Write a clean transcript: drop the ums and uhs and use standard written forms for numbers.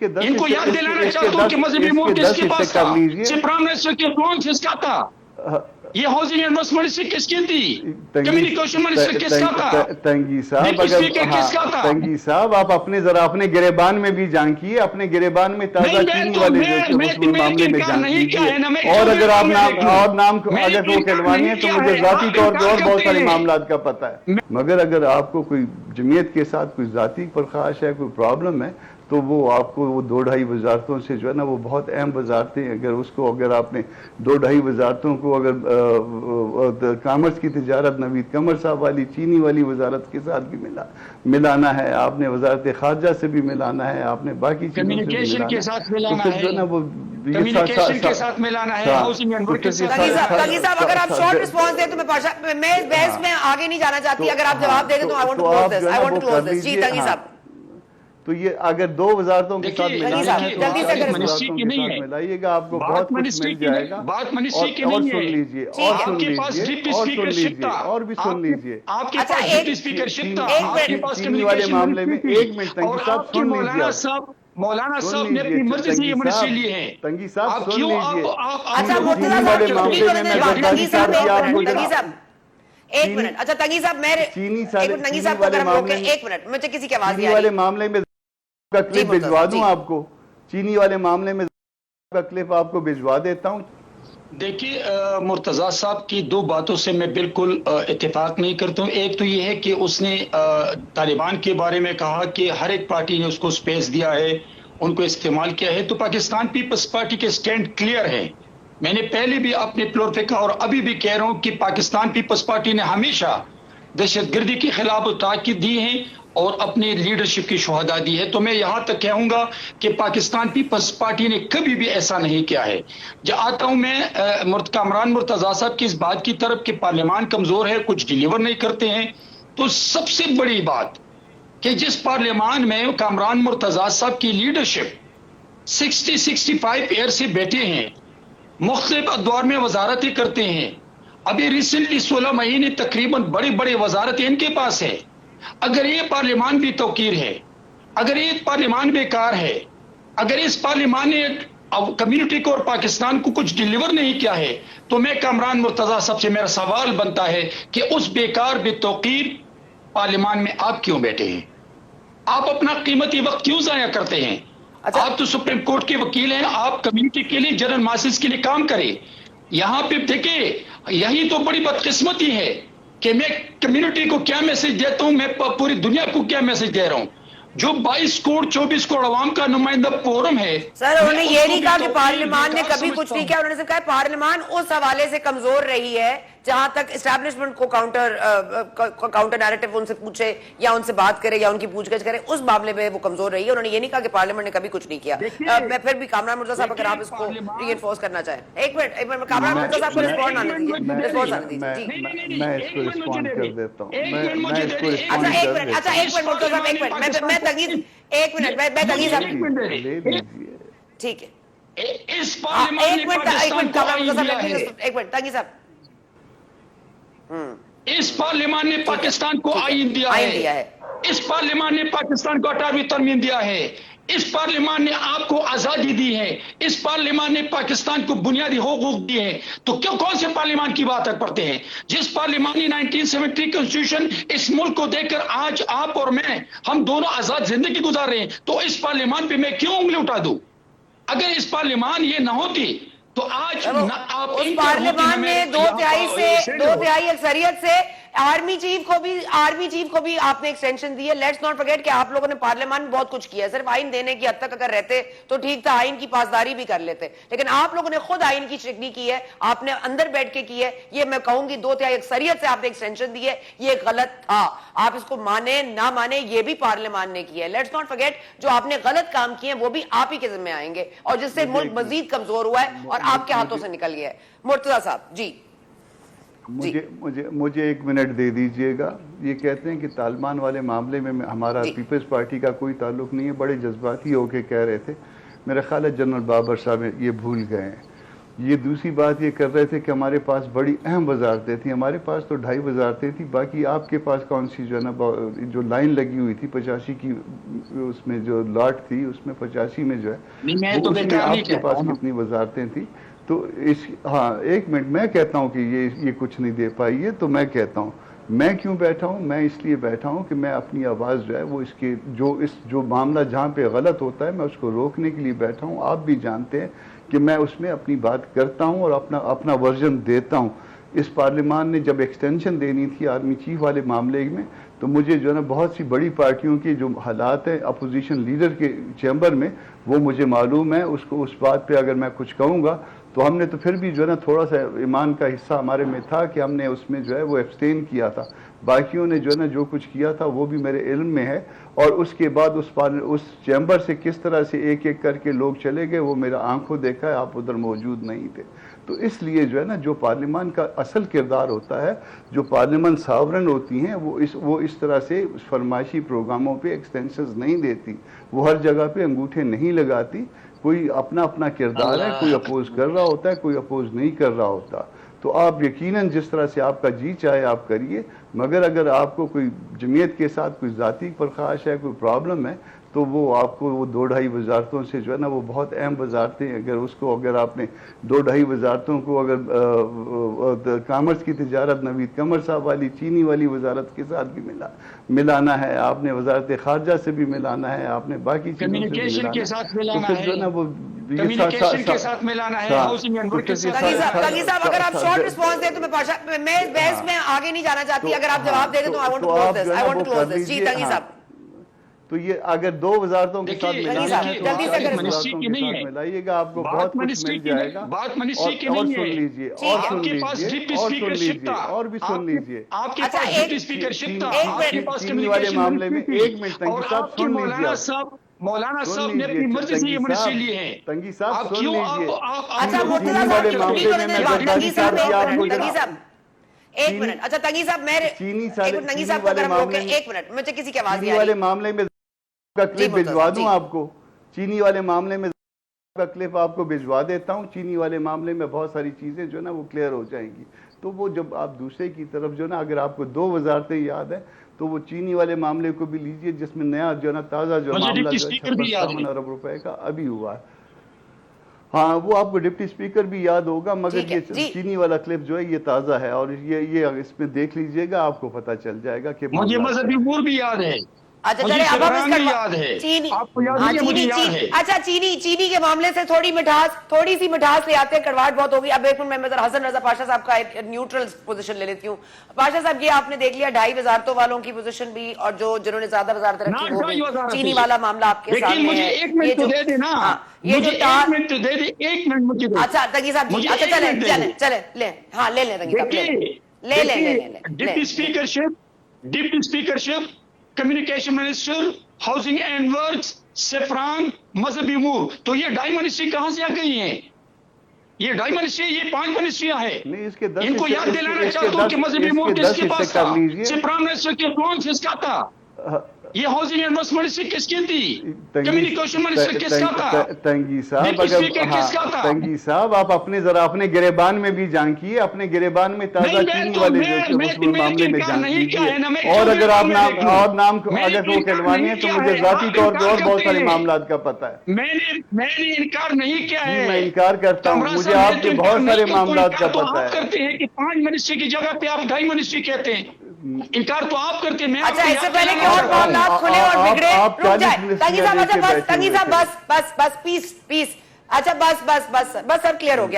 ان کو یاد دلانا چاہتا ہوں کہ مذہبی ملک کس کے پاس تھا، پرائم منسٹر کے کون کس کا تھا، یہ ہاؤسنگ انویسٹمنٹ منسٹر کس کی تھی، کمیونیکیشن منسٹر کس کا تھا، تنگی صاحب کس کا تھا؟ تنگی صاحب آپ ذرا اپنے گریبان میں بھی جانکیے، اپنے گریبان میں تازہ چینی والے معاملے میں جانکیے، اور اگر آپ نام اگر وہ کہلوانی ہے تو مجھے ذاتی طور پہ اور بہت سارے معاملات کا پتہ ہے، مگر اگر آپ کو کوئی جمعیت کے ساتھ کوئی ذاتی پرخاش ہے، کوئی پرابلم ہے، تو وہ آپ کو وہ 2-2.5 وزارتوں سے جو ہے نا وہ بہت اہم وزارتیں، اگر آپ نے 2-2.5 وزارتوں کو اگر کامرس کی تجارت نوید قمر صاحب والی چینی والی وزارت کے ساتھ بھی ملانا ہے، آپ نے وزارت خارجہ سے بھی ملانا ہے، آپ نے باقی چیزوں سے بھی کمیونیکیشن کے ساتھ ملانا ہے، کمیونیکیشن کے ساتھ ملانا ہے، ہاؤسنگ اینڈ ورک کے ساتھ۔ تنگی صاحب اگر آپ شارٹ رسپانس دیں تو میں بحث میں آگے نہیں جانا چاہتی، اگر آپ جواب دے دیں تو I want to close this, I want to close this۔ جی تنگی صاحب، تو یہ اگر 2 وزارتوں کے ساتھ ملانا ہے تو جلدی سے آپ منسٹری کی نہیں ہے، ملائیے گا، آپ کو بہت کچھ مل جائے گا۔ بات منسٹری کی اور نہیں سن ہے، لیجئے، آپ کے پاس ڈپٹی اسپیکر شپ تھا، اور بھی سن لیجئے، آپ کے پاس ڈپٹی اسپیکر شپ تھا، آپ کے پاس چینی والے معاملے میں ایک منٹ اور تنگی صاحب آپ کے سن لیجئے، مولانا صاحب نے اپنی مرضی سے یہ منسٹری لی ہے، تنگی صاحب آپ سن کیوں لیجئے۔ اچھا مرتضیٰ صاحب تنگی صاحب ایک منٹ، اچھا تنگی صاحب تنگی صاحب کو اگر ہم روکیں ایک منٹ، مجھے کسی کی آواز چینی نہیں آ والے رہی۔ معاملے میں کا کلپ بھجوا دوں آپ کو، چینی والے معاملے میں کا کلپ آپ کو بھجوا دیتا ہوں۔ دیکھیے مرتضیٰ صاحب کی 2 باتوں سے میں بالکل اتفاق نہیں کرتا ہوں۔ ایک تو یہ ہے کہ اس نے طالبان کے بارے میں کہا کہ ہر ایک پارٹی نے اس کو سپیس دیا ہے، ان کو استعمال کیا ہے، تو پاکستان پیپلز پارٹی کے سٹینڈ کلیئر ہے۔ میں نے پہلے بھی اپنے پلور پہ کہا اور ابھی بھی کہہ رہا ہوں کہ پاکستان پیپلز پارٹی نے ہمیشہ دہشت گردی کے خلاف تاکید دی ہے اور اپنی لیڈرشپ کی شہادت دی ہے، تو میں یہاں تک کہوں گا کہ پاکستان پیپلز پارٹی نے کبھی بھی ایسا نہیں کیا ہے۔ جب آتا ہوں میں کامران مرتضیٰ صاحب کی اس بات کی طرف کہ پارلیمان کمزور ہے، کچھ ڈیلیور نہیں کرتے ہیں، تو سب سے بڑی بات کہ جس پارلیمان میں کامران مرتضیٰ صاحب کی لیڈرشپ 65 ایئر سے بیٹھے ہیں، مختلف ادوار میں وزارتیں کرتے ہیں، ابھی ریسنٹلی 16 مہینے تقریباً بڑی بڑی وزارتیں ان کے پاس ہے۔ اگر یہ پارلیمان بھی توقیر ہے، اگر یہ پارلیمان بیکار ہے، اگر اس پارلیمان نے کمیونٹی کو اور پاکستان کو کچھ ڈیلیور نہیں کیا ہے، تو میں کامران مرتضیٰ صاحب سے میرا سوال بنتا ہے کہ اس بیکار بے توقیر پارلیمان میں آپ کیوں بیٹھے ہیں؟ آپ اپنا قیمتی وقت کیوں ضائع کرتے ہیں؟ آپ تو سپریم کورٹ کے وکیل ہیں، آپ کمیونٹی کے لیے جنرل ماسز کے لیے کام کریں۔ یہاں پہ دیکھیں، یہی تو بڑی بدقسمتی ہے کہ میں کمیونٹی کو کیا میسج دیتا ہوں، میں پوری دنیا کو کیا میسج دے رہا ہوں۔ جو 22 کروڑ 24 کروڑ عوام کا نمائندہ فورم ہے، سر انہوں نے یہ نہیں کہا کہ پارلیمان نے کبھی کچھ نہیں کیا، انہوں نے صرف کہا پارلیمان اس حوالے سے کمزور رہی ہے جہاں تک اسٹیبلشمنٹ کو کاؤنٹر نیریٹو ان سے پوچھے یا ان سے بات کرے یا ان کی پوچھ گچھ کرے، اس معاملے میں وہ کمزور رہی ہے۔ انہوں نے یہ نہیں کہا کہ پارلیمنٹ نے کبھی کچھ نہیں کیا۔ میں پھر بھی کامران مرتضیٰ صاحب اگر آپ اس کو ری انفورس کرنا چاہیں، ایک منٹ کامران مرتضیٰ صاحب کو رسپونڈ آنے دیجیے، رسپونس آنے دیجیے۔ میں اس کو رسپونڈ کر دیتا ہوں، اچھا ایک منٹ مرتضیٰ صاحب، ایک منٹ میں تنگی، ایک منٹ میں تنگی صاحب، ٹھیک ہے اس پارلیمان نے پاکستان کو آئین دیا ہے، ایک منٹ تنگی صاحب، اس پارلیمان نے پاکستان کو آئین دیا ہے، اس پارلیمان نے پاکستان کو 18ویں ترمیم دیا ہے، اس پارلیمان نے آپ کو آزادی دی ہے، اس پارلیمان نے پاکستان کو بنیادی حقوق دیے ہیں، تو کیوں کون سے پارلیمان کی بات کرتے ہیں؟ جس پارلیمان نے 1973 کنسٹیٹیوشن اس ملک کو دے کر آج آپ اور میں ہم دونوں آزاد زندگی گزار رہے ہیں، تو اس پارلیمان پہ میں کیوں انگلی اٹھا دوں؟ اگر اس پارلیمان یہ نہ ہوتی تو آج آپ اس پارلیمان نے 2/3 اکثریت سے آرمی چیف کو بھی آپ نے ایکسٹینشن دی ہے۔ لیٹس ناٹ فرگیٹ کہ آپ لوگوں نے پارلیمان میں بہت کچھ کیا ہے، صرف آئین دینے کی حد تک اگر رہتے تو ٹھیک تھا، آئین کی پاسداری بھی کر لیتے، لیکن آپ لوگوں نے خود آئین کی شکنی کی ہے، آپ نے اندر بیٹھ کے کی ہے۔ یہ میں کہوں گی 2/3 اکثریت سے آپ نے ایکسٹینشن دی ہے، یہ غلط تھا، آپ اس کو مانیں نہ مانیں، یہ بھی پارلیمان نے کیا ہے۔ لیٹس ناٹ فرگیٹ جو آپ نے غلط کام کیے ہیں وہ بھی آپ ہی کے ذمہ آئیں گے، اور جس سے ملک مزید کمزور ہوا ہے اور آپ کے ہاتھوں سے نکل گیا ہے۔ مرتضیٰ صاحب جی، مجھے 1 منٹ دے دیجئے گا۔ یہ کہتے ہیں کہ طالبان والے معاملے میں ہمارا پیپلز پارٹی کا کوئی تعلق نہیں ہے، بڑے جذباتی ہو کے کہہ رہے تھے، میرا خیال ہے جنرل بابر صاحب یہ بھول گئے ہیں۔ یہ دوسری بات یہ کر رہے تھے کہ ہمارے پاس بڑی اہم وزارتیں تھیں. ہمارے پاس تو 2.5 وزارتیں تھیں. باقی آپ کے پاس کون سی جو ہے نا جو لائن لگی ہوئی تھی 85 کی، اس میں جو لاٹ تھی اس میں 85 میں جو ہے آپ کے پاس کتنی وزارتیں تھیں؟ تو ہاں ایک منٹ، میں کہتا ہوں کہ یہ کچھ نہیں دے پائی ہے. تو میں کہتا ہوں میں کیوں بیٹھا ہوں. میں اس لیے بیٹھا ہوں کہ میں اپنی آواز جو ہے وہ اس کے جو معاملہ جہاں پہ غلط ہوتا ہے میں اس کو روکنے کے لیے بیٹھا ہوں. آپ بھی جانتے ہیں کہ میں اس میں اپنی بات کرتا ہوں اور اپنا ورژن دیتا ہوں. اس پارلیمان نے جب ایکسٹینشن دینی تھی آرمی چیف والے معاملے میں، تو مجھے جو ہے نا بہت سی بڑی پارٹیوں کے جو حالات ہیں اپوزیشن لیڈر کے چیمبر میں وہ مجھے معلوم ہے. اس بات پہ اگر میں کچھ کہوں گا تو ہم نے تو پھر بھی جو ہے نا تھوڑا سا ایمان کا حصہ ہمارے میں تھا کہ ہم نے اس میں جو ہے وہ ایبسٹین کیا تھا. باقیوں نے جو ہے نا جو کچھ کیا تھا وہ بھی میرے علم میں ہے. اور اس کے بعد اس چیمبر سے کس طرح سے ایک ایک کر کے لوگ چلے گئے وہ میرا آنکھوں دیکھا ہے. آپ ادھر موجود نہیں تھے. تو اس لیے جو ہے نا جو پارلیمان کا اصل کردار ہوتا ہے، جو پارلیمان ساورن ہوتی ہیں، وہ اس طرح سے فرمائشی پروگراموں پہ ایکسٹینشنز نہیں دیتی. وہ ہر جگہ پہ انگوٹھے نہیں لگاتی. کوئی اپنا کردار ہے، کوئی اپوز کر رہا ہوتا ہے، کوئی اپوز نہیں کر رہا ہوتا. تو آپ یقیناً جس طرح سے آپ کا جی چاہے آپ کریے، مگر اگر آپ کو کوئی جمعیت کے ساتھ کوئی ذاتی پرخاش ہے، کوئی پرابلم ہے، تو وہ آپ کو وہ 2.5 وزارتوں سے جو ہے نا وہ بہت اہم وزارتیں، اگر آپ نے 2.5 وزارتوں کو اگر کامرس کی تجارت نوید قمر صاحب والی چینی والی وزارت کے ساتھ بھی ملانا ہے، آپ نے وزارت خارجہ سے بھی ملانا ہے، آپ نے باقی کمیونیکیشن کے ساتھ ملانا ہے، جو ہے نا وہ کمیونیکیشن کے ساتھ ملانا ہے، ہاؤسنگ اینڈ ورک کے ساتھ. تنگی صاحب اگر آپ شارٹ رسپانس دیں تو میں بحث میں آگے نہیں جانا چاہتی. اگر آپ جواب دے دیں تو I want to close this. جی تنگی صاحب، تو یہ اگر 2 وزارتوں کے ساتھ ملانا ہے تو جلدی سے کریں. ملائیے گا، آپ کو بہت کچھ مل جائے گا. بات منسٹری کی نہیں ہے. اور سن لیجیے، اور سن لیجیے، اور بھی سن لیجیے. آپ کے پاس ڈپٹی اسپیکرشپ تھا، آپ کے پاس چینی والے معاملے میں ایک منٹ تنگی صاحب سن لیجیے. مولانا صاحب نے اپنی مرضی سے یہ منسٹری لی ہے. تنگی صاحب سن لیجیے. اچھا مرتضیٰ صاحب تنگی صاحب ایک منٹ. اچھا تنگی صاحب تنگی صاحب کو اگر ہم روکیں ایک منٹ، مجھے کسی کی آواز نہیں آ رہی. والے معاملے میں کا کلپ بھجوا دوں آپ کو. چینی والے معاملے میں کا کلپ آپ کو بھجوا دیتا ہوں. چینی والے معاملے میں بہت ساری چیزیں جو ہے نا وہ کلیئر ہو جائیں گی. تو وہ جب آپ دوسرے کی طرف جو ہے نا اگر آپ کو 2 وزارتیں یاد ہیں تو وہ چینی والے معاملے کو بھی لیجئے جس میں نیا جو ہے نا تازہ جو معاملہ 56 ارب روپے کا ابھی ہوا ہے. ہاں وہ آپ کو ڈپٹی اسپیکر بھی یاد ہوگا، مگر یہ چینی والا کلپ جو ہے یہ تازہ ہے اور یہ اس میں دیکھ لیجئے گا، آپ کو پتہ چل جائے گا کہ مجھے مذہبی امور بھی یاد ہے. اچھا چلے اب ہم اچھا چینی کے معاملے سے تھوڑی سی مٹھاس لے آتے ہیں. کڑواہٹ بہت ہوگی. اب ایک منٹ میں حسن رضا پاشا صاحب کا نیوٹرل پوزیشن لے لیتی ہوں. پاشا صاحب یہ آپ نے دیکھ لیا 2.5 وزارتوں والوں کی پوزیشن بھی، اور جنہوں نے زیادہ وزارتیں رکھی وہ بھی. چینی والا معاملہ آپ کے سامنے ہے. ایک منٹ تو دے دے نا، ایک منٹ تو دے دے، ایک منٹ مجھے دے. اچھا تنگی صاحب جی، اچھا چلیں لیں، ہاں لے لیں تنگی صاحب، لے. Deputy speakership, communication minister, housing and works, SAFRON, مذہبی امور. تو یہ 2.5 منسٹری کہاں سے آ گئی ہیں؟ یہ 2.5 منسٹری، یہ 5 منسٹریاں ہیں. ان کو یاد دلانا چاہتا ہوں کہ مذہبی امور کس کے پاس تھا، سیفران منسٹر کے کون کس کا تھا، یہ ہاؤسنگ اینڈ ورکس منسٹری کس کی تھی، کمیونیکیشن منسٹر کس کا تھا، تنگی صاحب تنگی صاحب آپ ذرا اپنے گریبان میں بھی جان کیے، اپنے گریبان میں تازہ چینی والے جو معاملے میں جان کیجیے. اور اگر آپ نام اگر وہ کہلوانے ہیں تو مجھے ذاتی طور پہ اور بہت سارے معاملات کا پتہ ہے. میں نے انکار نہیں کیا ہے، میں انکار کرتا ہوں، مجھے آپ کے بہت سارے معاملات کا پتہ ہے. کرتے ہیں کہ 5 منسٹری کی جگہ پہ آپ 2.5 منسٹری کہتے ہیں. انکار تو آپ کرتے ہیں. اچھا اس سے پہلے کہ اور معاملات کھلے اور بگڑے رک جائے تنگی صاحب، اچھا بس تنگی صاحب بس پیس. اچھا بس اب کلیئر ہو گیا.